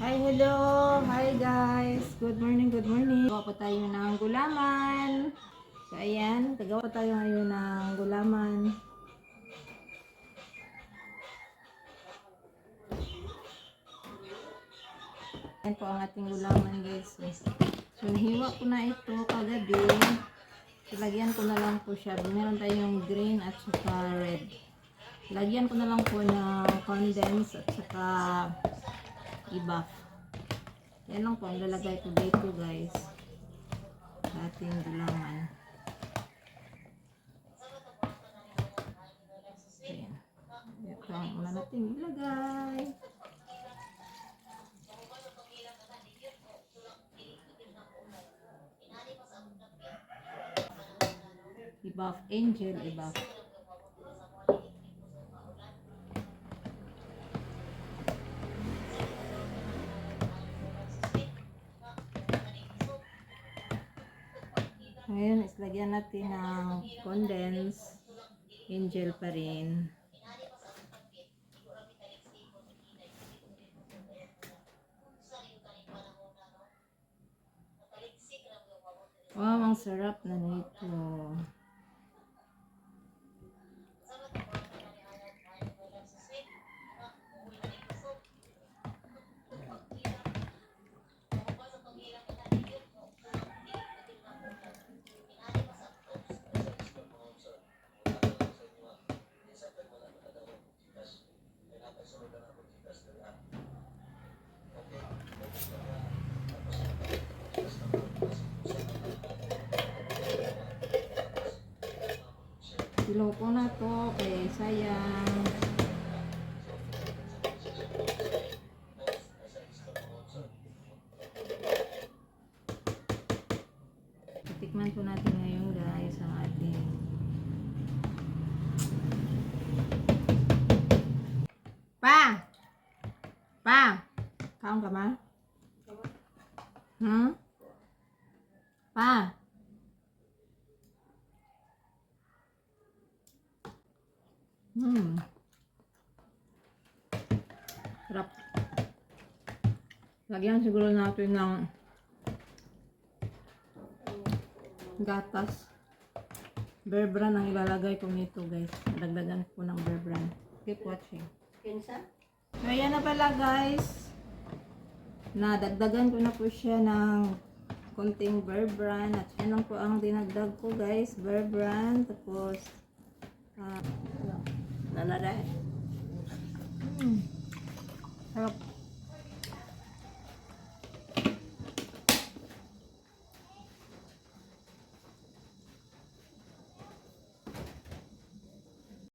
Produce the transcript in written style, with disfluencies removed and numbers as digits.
Hi, hello! Hi guys! Good morning, good morning! Gawa pa tayo ng gulaman. So, ayan. Gagawa pa tayo ngayon ng gulaman. Ayan po ang ating gulaman guys. So, hiwa ko na ito kagabi. So, lagyan ko na lang po siya. Meron tayong green at saka red. Lagyan ko na lang po ng condense at saka i-buff. Yan lang po ang lalagay ko dito guys. Sa ating gulaman. Ayan. Ito ang una natin ilagay. I-buff. Angel, i-buff. Ngayon, islagyan natin ng condense. Angel pa rin. Wow, ang sarap na nito. Silaw ko na to kaya sayang. Tikman po natin ngayon guys ang ating Pa! Kaon ka ma? Pa! Sarap. Lagyan siguro natin ng gatas. Bear brand ang ilalagay ko nito guys. Dagdagan ko ng bear brand. Keep watching. So ayan na pala guys. Nadagdagan ko na po siya ng konting bear brand. At yan lang po ang dinagdag ko guys. Bear brand. Tapos lalagay. Sarap.